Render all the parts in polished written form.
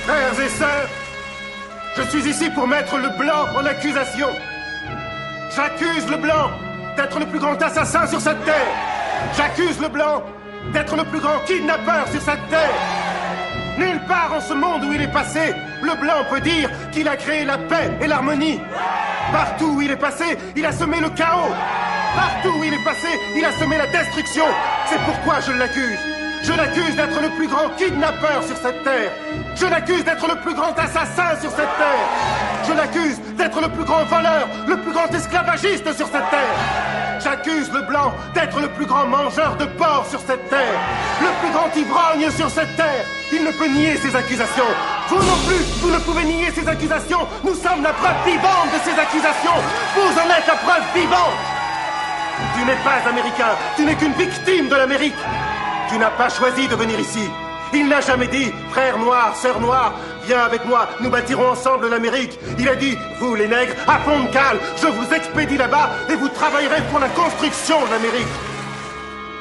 Frères et sœurs, je suis ici pour mettre le blanc en accusation. J'accuse le blanc d'être le plus grand assassin sur cette terre. J'accuse le blanc d'être le plus grand kidnappeur sur cette terre. Nulle part en ce monde où il est passé, le blanc peut dire qu'il a créé la paix et l'harmonie. Partout où il est passé, il a semé le chaos. Partout où il est passé, il a semé la destruction. C'est pourquoi je l'accuse. Je l'accuse d'être le plus grand kidnappeur sur cette terre. Je l'accuse d'être le plus grand assassin sur cette terre. Je l'accuse d'être le plus grand voleur, le plus grand esclavagiste sur cette terre. J'accuse le blanc d'être le plus grand mangeur de porc sur cette terre. Le plus grand ivrogne sur cette terre. Il ne peut nier ces accusations. Vous non plus, vous ne pouvez nier ces accusations. Nous sommes la preuve vivante de ces accusations. Vous en êtes la preuve vivante. Tu n'es pas américain, tu n'es qu'une victime de l'Amérique. Tu n'as pas choisi de venir ici. Il n'a jamais dit, frère noir, sœur noire, viens avec moi, nous bâtirons ensemble l'Amérique. Il a dit, vous les nègres, à fond de cale, je vous expédie là-bas et vous travaillerez pour la construction de l'Amérique.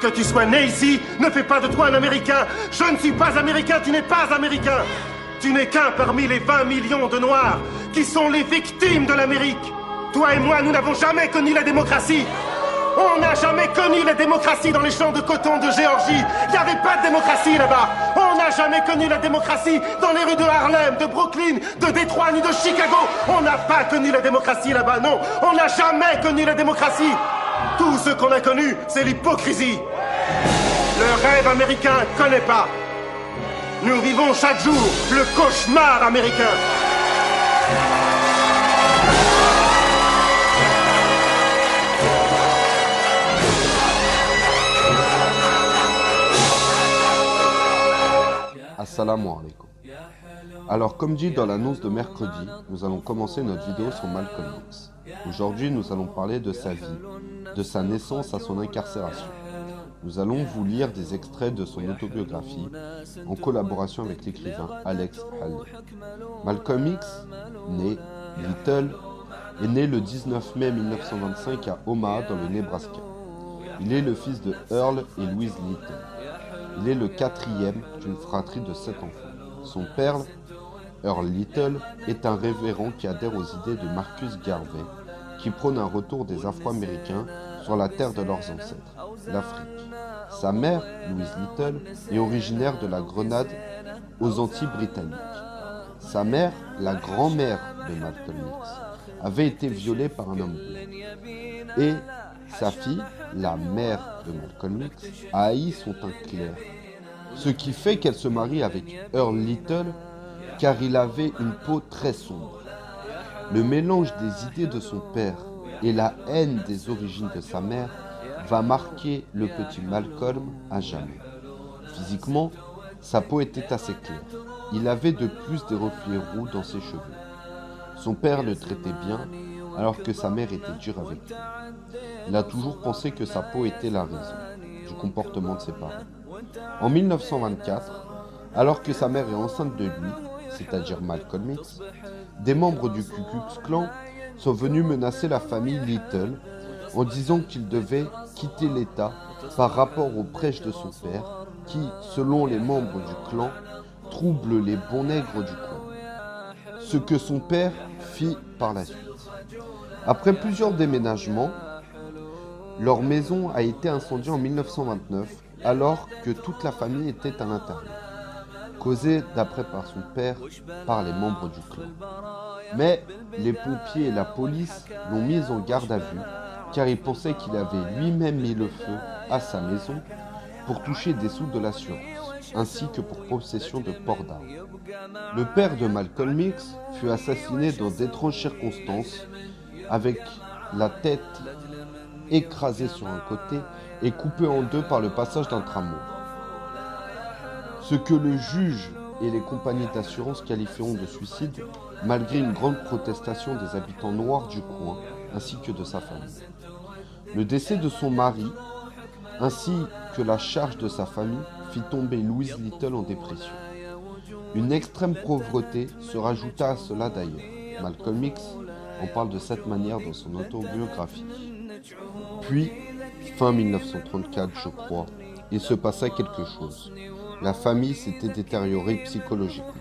Que tu sois né ici ne fait pas de toi un Américain. Je ne suis pas américain, tu n'es pas américain. Tu n'es qu'un parmi les 20 millions de Noirs qui sont les victimes de l'Amérique. Toi et moi, nous n'avons jamais connu la démocratie. On n'a jamais connu la démocratie dans les champs de coton de Géorgie. Il n'y avait pas de démocratie là-bas. On n'a jamais connu la démocratie dans les rues de Harlem, de Brooklyn, de Détroit ni de Chicago. On n'a pas connu la démocratie là-bas, non. On n'a jamais connu la démocratie. Tout ce qu'on a connu, c'est l'hypocrisie. Le rêve américain ne connaît pas. Nous vivons chaque jour le cauchemar américain. Assalamu alaikum. Alors, comme dit dans l'annonce de mercredi, nous allons commencer notre vidéo sur Malcolm X. Aujourd'hui, nous allons parler de sa vie, de sa naissance à son incarcération. Nous allons vous lire des extraits de son autobiographie en collaboration avec l'écrivain Alex Haley. Malcolm X, né Little, est né le 19 mai 1925 à Omaha dans le Nebraska. Il est le fils de Earl et Louise Little. Il est le quatrième d'une fratrie de 7 enfants. Son père, Earl Little, est un révérend qui adhère aux idées de Marcus Garvey, qui prône un retour des Afro-Américains sur la terre de leurs ancêtres, l'Afrique. Sa mère, Louise Little, est originaire de la Grenade aux Antilles britanniques. Sa mère, la grand-mère de Malcolm X, avait été violée par un homme blanc. Et sa fille, la mère de Malcolm X, a haï son teint clair. Ce qui fait qu'elle se marie avec Earl Little, car il avait une peau très sombre. Le mélange des idées de son père et la haine des origines de sa mère va marquer le petit Malcolm à jamais. Physiquement, sa peau était assez claire. Il avait de plus des reflets roux dans ses cheveux. Son père le traitait bien, alors que sa mère était dure avec lui. Il a toujours pensé que sa peau était la raison du comportement de ses parents. En 1924, alors que sa mère est enceinte de lui, c'est-à-dire Malcolm X, des membres du Ku Klux Klan sont venus menacer la famille Little en disant qu'il devait quitter l'État par rapport aux prêches de son père qui, selon les membres du clan, troublent les bons nègres du coin. Ce que son père fit par la suite. Après plusieurs déménagements, leur maison a été incendiée en 1929 alors que toute la famille était à l'intérieur, causée d'après par son père par les membres du clan. Mais les pompiers et la police l'ont mis en garde à vue car ils pensaient qu'il avait lui-même mis le feu à sa maison pour toucher des sous de l'assurance, ainsi que pour possession de port d'armes. Le père de Malcolm X fut assassiné dans d'étranges circonstances, avec la tête écrasée sur un côté et coupée en deux par le passage d'un tramway. Ce que le juge et les compagnies d'assurance qualifieront de suicide, malgré une grande protestation des habitants noirs du coin, ainsi que de sa famille. Le décès de son mari, ainsi que la charge de sa famille, fit tomber Louise Little en dépression. Une extrême pauvreté se rajouta à cela d'ailleurs. Malcolm X en parle de cette manière dans son autobiographie. Puis, fin 1934, je crois, il se passa quelque chose. La famille s'était détériorée psychologiquement.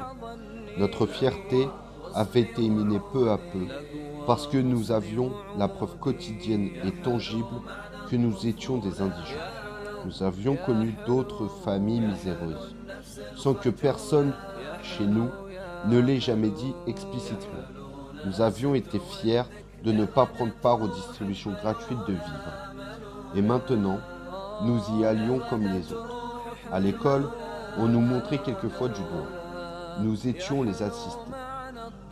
Notre fierté avait été minée peu à peu parce que nous avions la preuve quotidienne et tangible que nous étions des indigents. Nous avions connu d'autres familles miséreuses, sans que personne chez nous ne l'ait jamais dit explicitement. Nous avions été fiers de ne pas prendre part aux distributions gratuites de vivres. Et maintenant, nous y allions comme les autres. À l'école, on nous montrait quelquefois du doigt. Nous étions les assistés.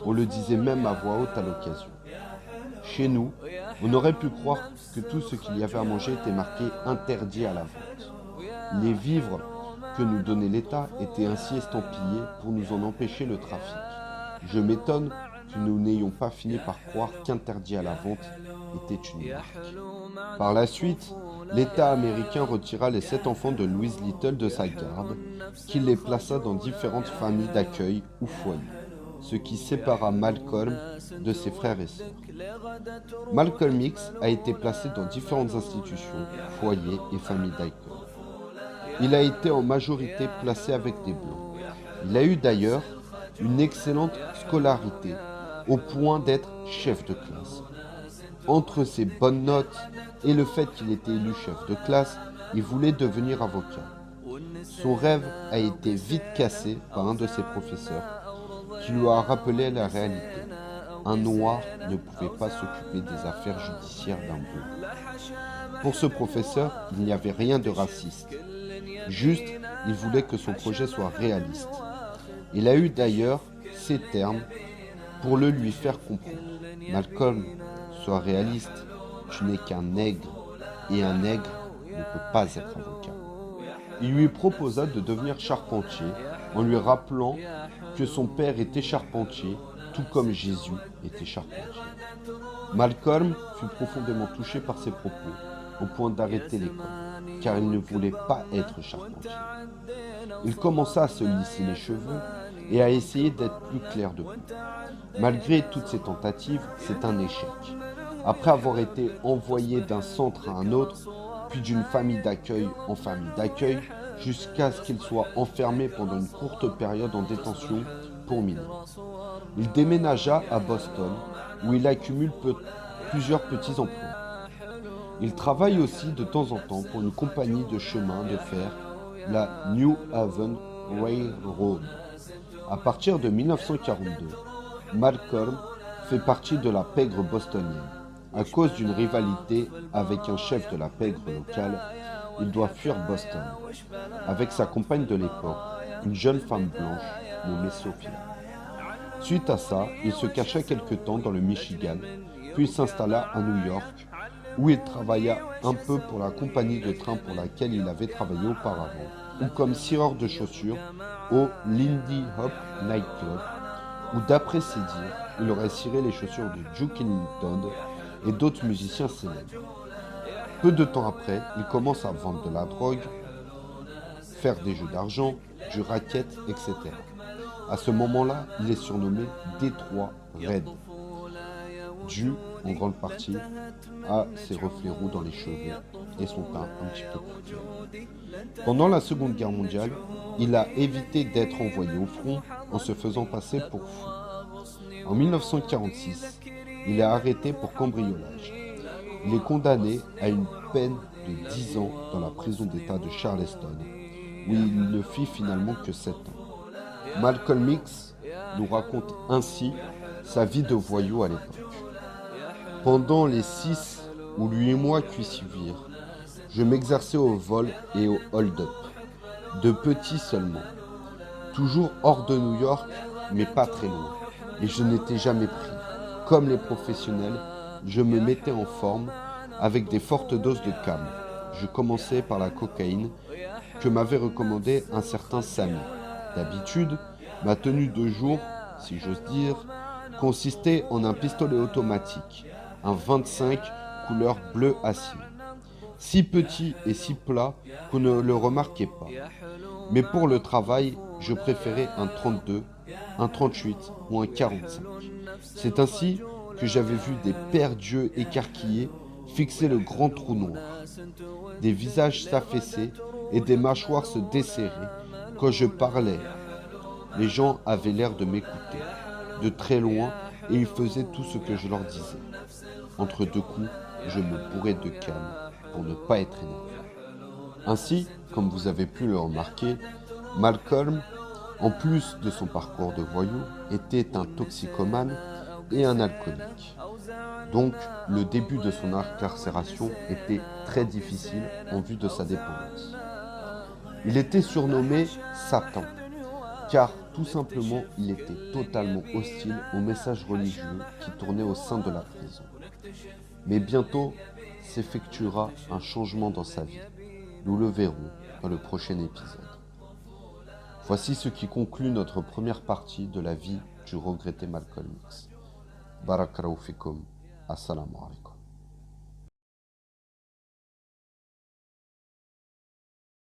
On le disait même à voix haute à l'occasion. Chez nous, on aurait pu croire que tout ce qu'il y avait à manger était marqué « interdit à la vente ». Les vivres que nous donnait l'État étaient ainsi estampillés pour nous en empêcher le trafic. Je m'étonne que nous n'ayons pas fini par croire qu'interdit à la vente était une marque. Par la suite, l'État américain retira les 7 enfants de Louise Little de sa garde, qu'il les plaça dans différentes familles d'accueil ou foyers, ce qui sépara Malcolm de ses frères et sœurs. Malcolm X a été placé dans différentes institutions, foyers et familles d'accueil. Il a été en majorité placé avec des Blancs. Il a eu d'ailleurs une excellente scolarité, au point d'être chef de classe. Entre ses bonnes notes et le fait qu'il était élu chef de classe, il voulait devenir avocat. Son rêve a été vite cassé par un de ses professeurs, qui lui a rappelé la réalité. Un noir ne pouvait pas s'occuper des affaires judiciaires d'un blanc. Pour ce professeur, il n'y avait rien de raciste. Juste, il voulait que son projet soit réaliste. Il a eu d'ailleurs ces termes pour le lui faire comprendre. Malcolm, sois réaliste, tu n'es qu'un nègre, et un nègre ne peut pas être avocat. Il lui proposa de devenir charpentier en lui rappelant que son père était charpentier, tout comme Jésus était charpentier. Malcolm fut profondément touché par ces propos, au point d'arrêter l'école, car il ne voulait pas être charpentier. Il commença à se lisser les cheveux et à essayer d'être plus clair de peau. Malgré toutes ces tentatives, c'est un échec. Après avoir été envoyé d'un centre à un autre, puis d'une famille d'accueil en famille d'accueil, jusqu'à ce qu'il soit enfermé pendant une courte période en détention pour mineurs. Il déménagea à Boston, où il accumule plusieurs petits emplois. Il travaille aussi de temps en temps pour une compagnie de chemin de fer, la New Haven Railroad. À partir de 1942, Malcolm fait partie de la pègre bostonienne. À cause d'une rivalité avec un chef de la pègre locale, il doit fuir Boston, avec sa compagne de l'époque, une jeune femme blanche nommée Sophia. Suite à ça, il se cacha quelque temps dans le Michigan, puis s'installa à New York, où il travailla un peu pour la compagnie de train pour laquelle il avait travaillé auparavant, ou comme cireur de chaussures au Lindy Hop Nightclub, où d'après ses dires, il aurait ciré les chaussures de Duke Ellington et d'autres musiciens célèbres. Peu de temps après, il commence à vendre de la drogue, faire des jeux d'argent, du racket, etc. À ce moment-là, il est surnommé Détroit Red, dû en grande partie à ses reflets roux dans les cheveux et son teint un petit peu plus clair. Pendant la Seconde Guerre mondiale, il a évité d'être envoyé au front en se faisant passer pour fou. En 1946, il est arrêté pour cambriolage. Il est condamné à une peine de 10 ans dans la prison d'État de Charleston, où il ne fit finalement que 7 ans. Malcolm X nous raconte ainsi sa vie de voyou à l'époque. Pendant les 6 ou 8 mois qui suivirent, je m'exerçais au vol et au hold-up, de petits seulement, toujours hors de New York, mais pas très loin, et je n'étais jamais pris. Comme les professionnels, je me mettais en forme avec des fortes doses de cam. Je commençais par la cocaïne que m'avait recommandé un certain Samy. D'habitude, ma tenue de jour, si j'ose dire, consistait en un pistolet automatique, un 25 couleur bleu acier. Si petit et si plat qu'on ne le remarquait pas. Mais pour le travail, je préférais un 32, un 38 ou un 45. C'est ainsi que j'avais vu des paires d'yeux écarquillés fixer le grand trou noir, des visages s'affaisser et des mâchoires se desserrer quand je parlais Les gens avaient l'air de m'écouter, de très loin, et ils faisaient tout ce que je leur disais. Entre deux coups, je me bourrais de calme pour ne pas être énervé. Ainsi, comme vous avez pu le remarquer, Malcolm, en plus de son parcours de voyou, était un toxicomane et un alcoolique. Donc, le début de son incarcération était très difficile en vue de sa dépendance. Il était surnommé Satan, car tout simplement, il était totalement hostile aux messages religieux qui tournaient au sein de la prison. Mais bientôt s'effectuera un changement dans sa vie. Nous le verrons dans le prochain épisode. Voici ce qui conclut notre première partie de la vie du regretté Malcolm X. Barakallahu fikum. Assalamu alaikum.